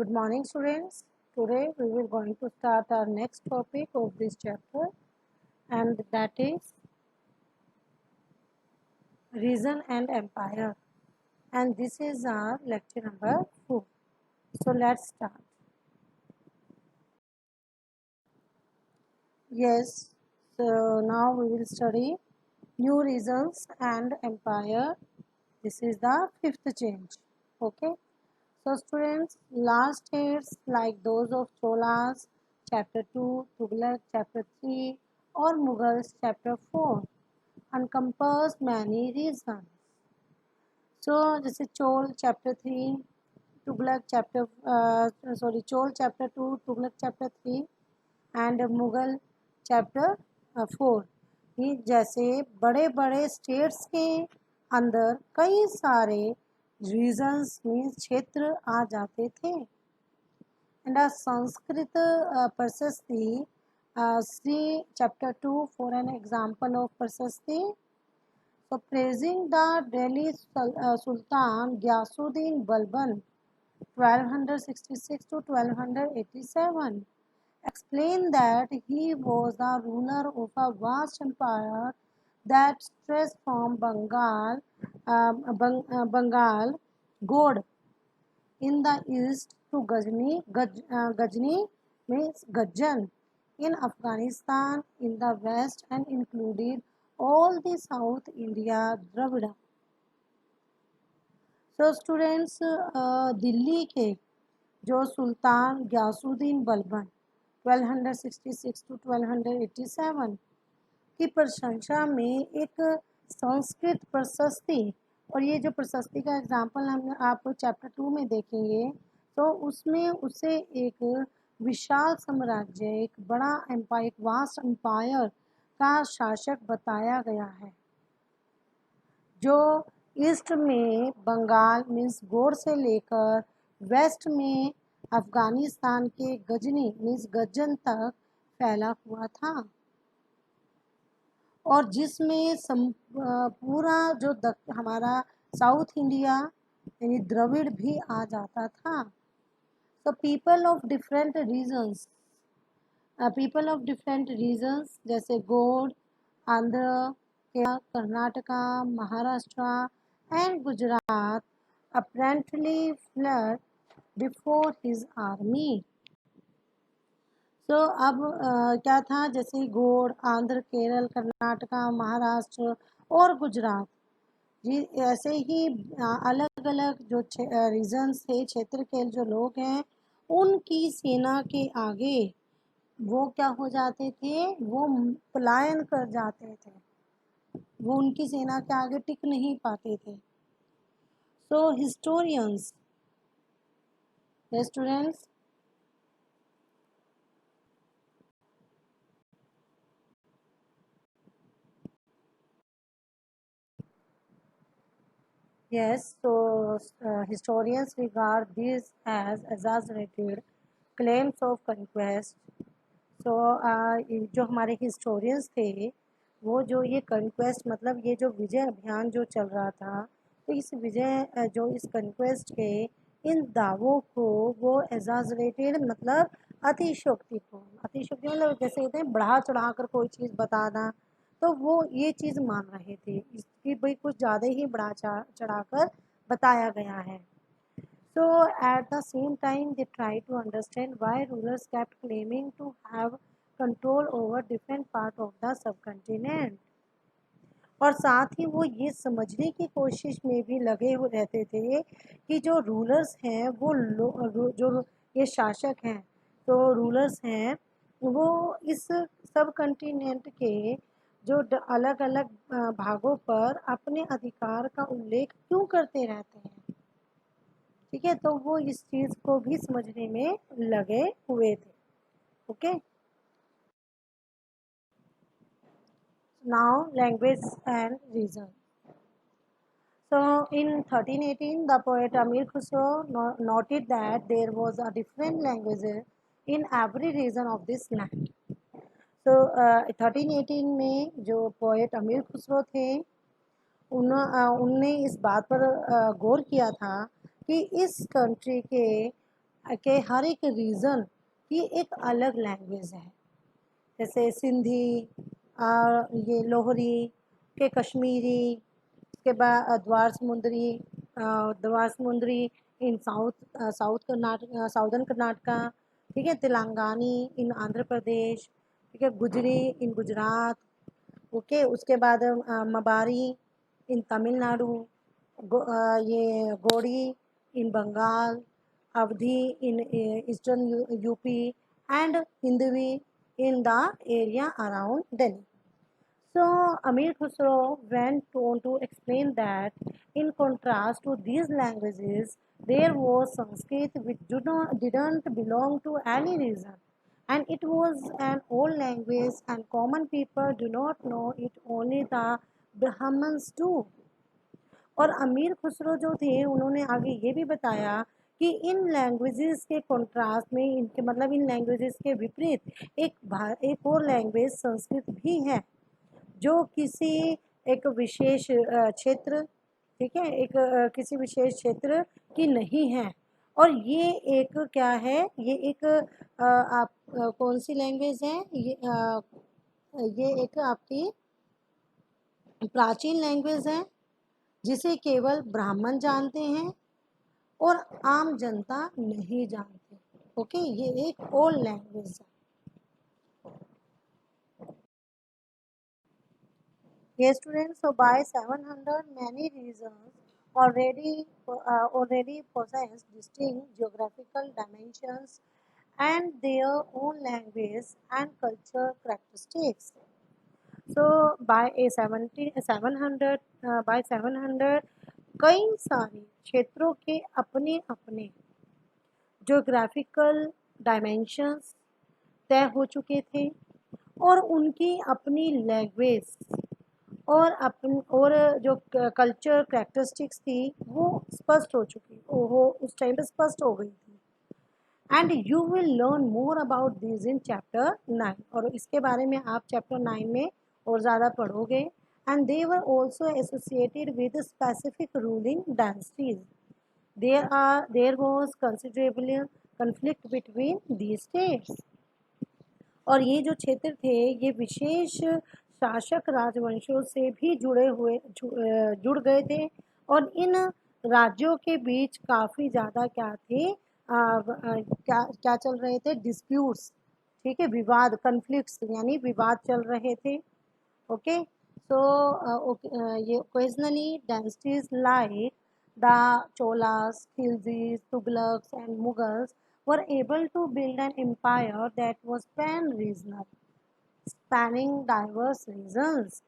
Good morning, students. Today we will going to start our next topic of this chapter, and that is reason and empire. And this is our lecture number 4. So let's start. Yes. So now we will study new reasons and empire. This is the fifth change. Okay. So students, last years like those of Cholas, chapter 2, Tughlaq, chapter 3, or Mughals, chapter 4, encompass many reasons. So, this is Chol, chapter 3, Tughlaq, Chol, chapter 2, Tughlaq, chapter 3, and Mughal, chapter 4. ये जैसे बड़े बड़े states के अंदर कई सारे regions means क्षेत्र आ जाते थे. And a Sanskrit Prasasti, see chapter 2 for an example of Prasasti. So praising the Delhi Sultan Ghiyasuddin Balban 1266 to 1287, explained that he was the ruler of a vast empire that stretched from Bengal, Gode in the east to Ghazni means Gajjan in Afghanistan in the west and included all the South India Dravida. So students, Delhi के जो सुल्तान Ghiyasuddin Balban 1266 to 1287 की प्रशंसा में एक संस्कृत प्रशस्ति, और ये जो प्रशस्ति का एग्जाम्पल हम आप चैप्टर 2 में देखेंगे तो उसमें उसे एक विशाल साम्राज्य, एक बड़ा एम्पायर, एक वास्ट एम्पायर का शासक बताया गया है जो ईस्ट में बंगाल मीन्स गोड़ से लेकर वेस्ट में अफगानिस्तान के गजनी मीन्स गज्जन तक फैला हुआ था, और जिसमें पूरा जो हमारा साउथ इंडिया यानी द्रविड़ भी आ जाता था. तो पीपल ऑफ डिफरेंट रीजन्स जैसे गोड, Andhra, Karnataka, Maharashtra and Gujarat apparently fled before his army. तो अब क्या था, जैसे गोड़, आंध्र, केरल, कर्नाटका, महाराष्ट्र और गुजरात जी, ऐसे ही अलग अलग जो रीजन्स थे, क्षेत्र के जो लोग हैं, उनकी सेना के आगे वो क्या हो जाते थे, वो पलायन कर जाते थे, वो उनकी सेना के आगे टिक नहीं पाते थे. So historians, students, yes, so historians regard these as exaggerated claims of conquest. So जो हमारे historians थे, वो जो ये conquest मतलब ये जो विजय अभियान जो चल रहा था, तो इस विजय जो इस conquest के इन दावों को वो exaggerated मतलब अतिशयोक्ति मतलब जैसे कहते हैं बढ़ा चढ़ा कर कोई चीज़ बताना, तो वो ये चीज़ मान रहे थे इसकी भाई कुछ ज़्यादा ही बढ़ा चढ़ाकर बताया गया है. So at the same time they try to understand why rulers kept claiming to have control over different part of the subcontinent, और साथ ही वो ये समझने की कोशिश में भी लगे हुए रहते थे कि जो रूलर्स हैं वो जो ये शासक हैं, तो रूलर्स हैं वो इस सब कंटिनेंट के जो अलग अलग भागों पर अपने अधिकार का उल्लेख क्यों करते रहते हैं. ठीक है, तो वो इस चीज़ को भी समझने में लगे हुए थे. Okay, now language and reason. So in 1318 the poet Amir Khusro noted that there was a different language in every region of this land. So 1318 में जो पोएट अमीर खुसरो थे उनने इस बात पर गौर किया था कि इस कंट्री के के हर एक रीजन की एक अलग लैंग्वेज है। जैसे सिंधी, ये लोहरी के कश्मीरी, उसके बाद द्वार समुंदरी इन साउथ कर्नाटक, साउदर्न कर्नाटका, ठीक है, तेलंगानी इन आंध्र प्रदेश, ठीक है, गुजरी इन गुजरात, ओके। उसके बाद मबारी इन तमिलनाडु, ये Gaudi in Bengal, Awadhi in eastern UP, and Hindavi in the area around Delhi. So Amir Khusro went on to explain that in contrast to these languages, there was Sanskrit which didn't belong to any region, and it was an old language and common people do not know it, only the Brahmins do. और अमीर खुसरो जो थे उन्होंने आगे ये भी बताया कि इन लैंग्वेजेस के कॉन्ट्रास्ट में, इनके मतलब इन लैंग्वेजेस के विपरीत एक और लैंग्वेज संस्कृत भी है, जो किसी एक विशेष क्षेत्र, ठीक है, एक किसी विशेष क्षेत्र की नहीं है। और ये एक क्या है, ये एक आप कौन सी लैंग्वेज है, ये एक आपकी प्राचीन लैंग्वेज है जिसे केवल ब्राह्मण जानते हैं और आम जनता नहीं जानती। ओके, ये एक ओल्ड लैंग्वेज है। Yes, students. So by 700, many regions already possess distinct geographical dimensions and their own language and culture characteristics. So by 700, by 700 कई सारे क्षेत्रों के अपने अपने ज्योग्राफिकल डायमेंशंस तय हो चुके थे और उनकी अपनी लैंग्वेज और जो कल्चर कैरेक्टरिस्टिक्स थी वो स्पष्ट हो चुकी हो उस टाइम पे स्पष्ट हो गई थी। And you will learn more about this in chapter 9, और इसके बारे में आप चैप्टर 9 में और ज़्यादा पढ़ोगे। And they were also associated with specific ruling dynasties. There was considerable conflict between the states. और ये जो क्षेत्र थे ये विशेष शासक राजवंशों से भी जुड़ गए थे, और इन राज्यों के बीच काफ़ी ज़्यादा क्या थे, क्या चल रहे थे, डिस्प्यूट्स, ठीक है, विवाद, कन्फ्लिक्ट्स यानी विवाद चल रहे थे। ओके, सो ये occasionally dynasties like the Cholas, Khiljis, Tughlaqs and Mughals were able to build an empire that was pan-regional, spanning diverse regions.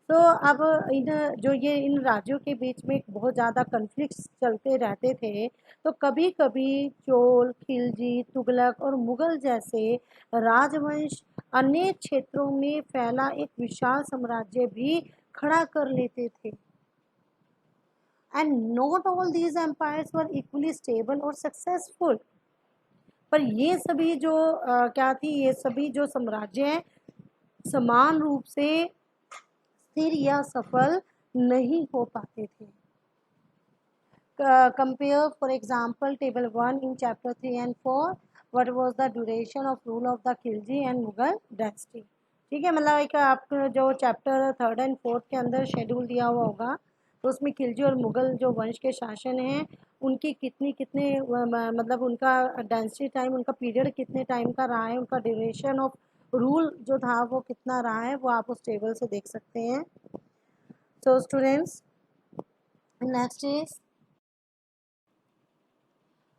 तो अब इन राज्यों के बीच में बहुत ज़्यादा कन्फ्लिक्ट्स चलते रहते थे, तो कभी कभी चोल, खिलजी, तुगलक और मुगल जैसे राजवंश अनेक क्षेत्रों में फैला एक विशाल साम्राज्य भी खड़ा कर लेते थे। And not all these empires were equally stable और सक्सेसफुल। पर ये सभी जो क्या थी, ये सभी जो साम्राज्य हैं समान रूप से स्थिर या सफल नहीं हो पाते थे। Compare for example table 1 in chapter 3 and 4, what was the duration of rule of the Khilji and Mughal dynasty. ठीक है, मतलब एक आपको जो चैप्टर 3 and 4 के अंदर शेड्यूल दिया हुआ होगा, तो उसमें खिलजी और मुगल जो वंश के शासन हैं उनकी कितने मतलब उनका डायनेस्टी टाइम, उनका पीरियड कितने टाइम का रहा है, उनका ड्यूरेशन ऑफ रूल जो था वो कितना रहा है, वो आप उस टेबल से देख सकते हैं। So students, next is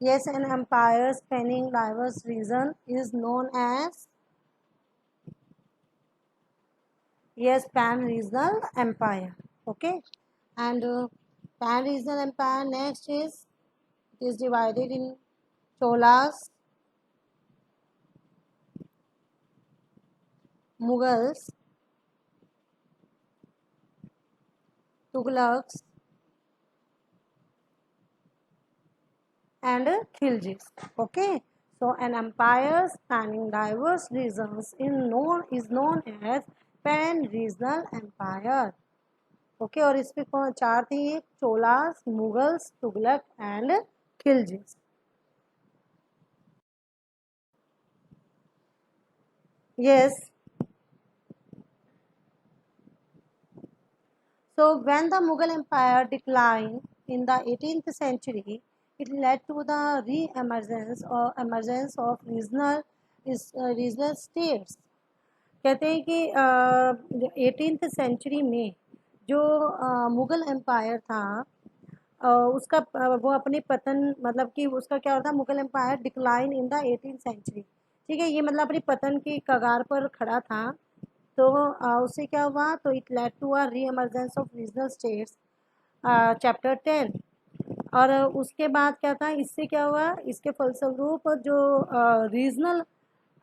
yes, an empire spanning diverse region is known as pan-regional empire. Okay, and pan-regional empire next is, it is divided in Cholas, Mughals, Tughlaqs and Khiljis. Okay, so an empire spanning diverse regions is known as pan-regional empire. Okay, और इसमें कौन चार थी, Cholas, Mughals, Tughlaq and Khiljis. yes. So when the Mughal Empire declined in the 18th century, it led to the re-emergence or emergence of regional states. कहते हैं कि 18th century में जो मुग़ल एम्पायर था, उसका वो अपने पतन, मतलब कि उसका क्या होता है, Mughal empire decline in the 18th century, ठीक है, ये मतलब अपनी पतन की कगार पर खड़ा था। तो उससे क्या हुआ, तो इट लेड टू अ री emergence of regional states, chapter 10। और उसके बाद क्या था, इससे क्या हुआ, इसके फलस्वरूप जो रीजनल,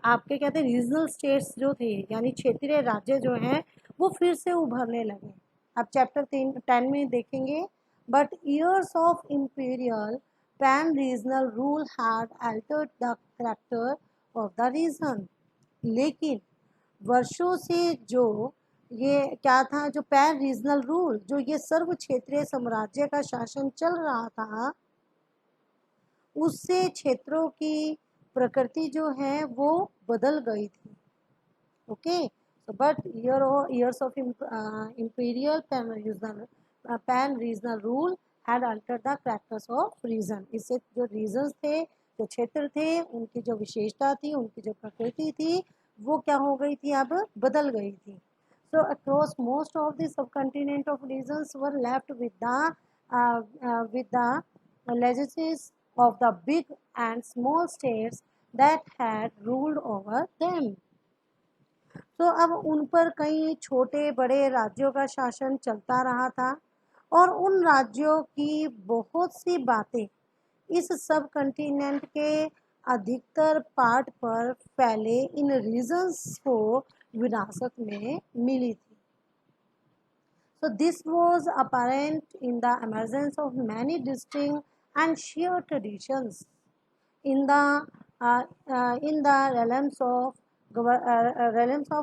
आपके कहते हैं रीजनल स्टेट्स जो थे, यानी क्षेत्रीय राज्य जो हैं, वो फिर से उभरने लगे। अब चैप्टर 10 में देखेंगे। But years of imperial pan regional rule had altered the character of the region. लेकिन वर्षों से जो ये क्या था, जो पैन रीजनल रूल, जो ये सर्व क्षेत्रीय साम्राज्य का शासन चल रहा था, उससे क्षेत्रों की प्रकृति जो है वो बदल गई थी। Okay, so but years of imperial pan regional rule had altered the characters of region। इससे जो रीजन्स थे, जो क्षेत्र थे, उनकी जो विशेषता थी, उनकी जो प्रकृति थी, वो क्या हो गई थी, अब बदल गई थी। So across most of the subcontinent of regions were left with the legacies of the big and small states that had ruled over them। तो अब उन पर कई छोटे बड़े राज्यों का शासन चलता रहा था, और उन राज्यों की बहुत सी बातें इस सब कंटिनेंट के अधिकतर पार्ट पर फैले इन रीजन्स को विरासत में मिली थी। So this was apparent in the emergence of many distinct and shared traditions in the realms of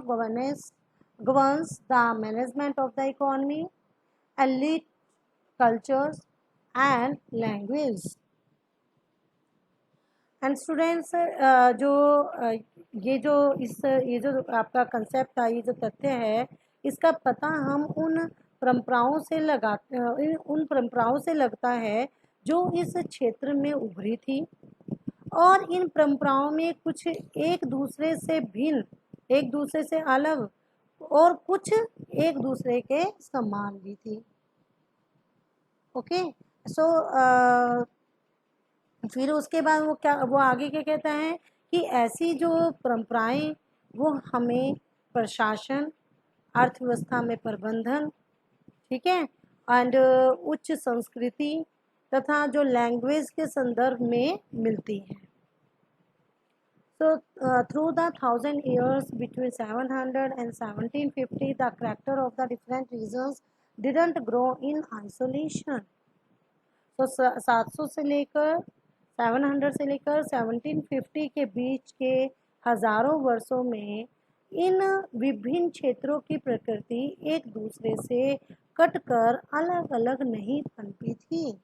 governance, governs the management of the economy, elite cultures and language। And students, ये जो आपका concept था, ये जो तथ्य है, इसका पता हम उन परंपराओं से लगता है जो इस क्षेत्र में उभरी थी, और इन परंपराओं में कुछ एक दूसरे से भिन्न, एक दूसरे से अलग, और कुछ एक दूसरे के समान भी थी। ओके, सो फिर उसके बाद वो आगे क्या कहता है कि ऐसी जो परंपराएं वो हमें प्रशासन, अर्थव्यवस्था में प्रबंधन, ठीक है, एंड उच्च संस्कृति तथा जो लैंग्वेज के संदर्भ में मिलती हैं। So through the 1000 years between 700 and 1750, the character of the different regions didn't grow in isolation। तो 700 से लेकर 700 से लेकर 1750 के बीच के हजारों वर्षों में इन विभिन्न क्षेत्रों की प्रकृति एक दूसरे से कटकर अलग अलग नहीं पनपी थी।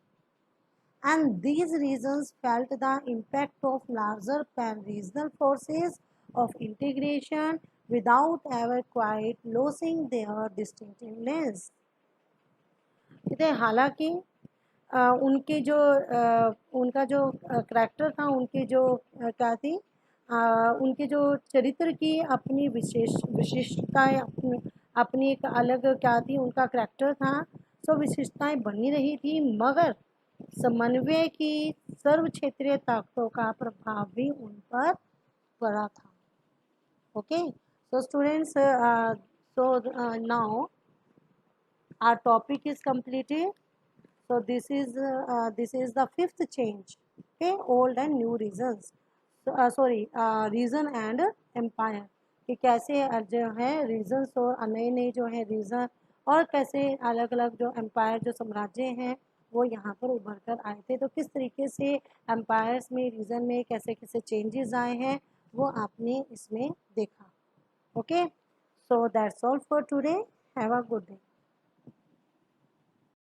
And these regions felt the impact of larger pan-regional forces of integration without ever quite losing their distinctiveness। हालांकि उनके जो उनका जो करैक्टर था, उनकी जो क्या थी, उनके जो चरित्र की अपनी विशिष्टताएं, अपनी एक अलग क्या थी, उनका करैक्टर था, सब विशिष्टताएं बनी रही थी, मगर समन्वय की सर्व क्षेत्रीय ताकतों का प्रभाव भी उन पर पड़ा था। Okay, so students, now our topic is completed। So this is the fifth change, okay, old and new regions, region and empire, कि कैसे जो है रीजन्स और नए नए जो है रीजन, और कैसे अलग अलग जो एम्पायर, जो साम्राज्य हैं, वो यहाँ पर उभर कर आए थे। तो किस तरीके से एम्पायर्स में, रीजन में कैसे कैसे चेंजेस आए हैं, वो आपने इसमें देखा। Okay, so that's all for today, have a good day.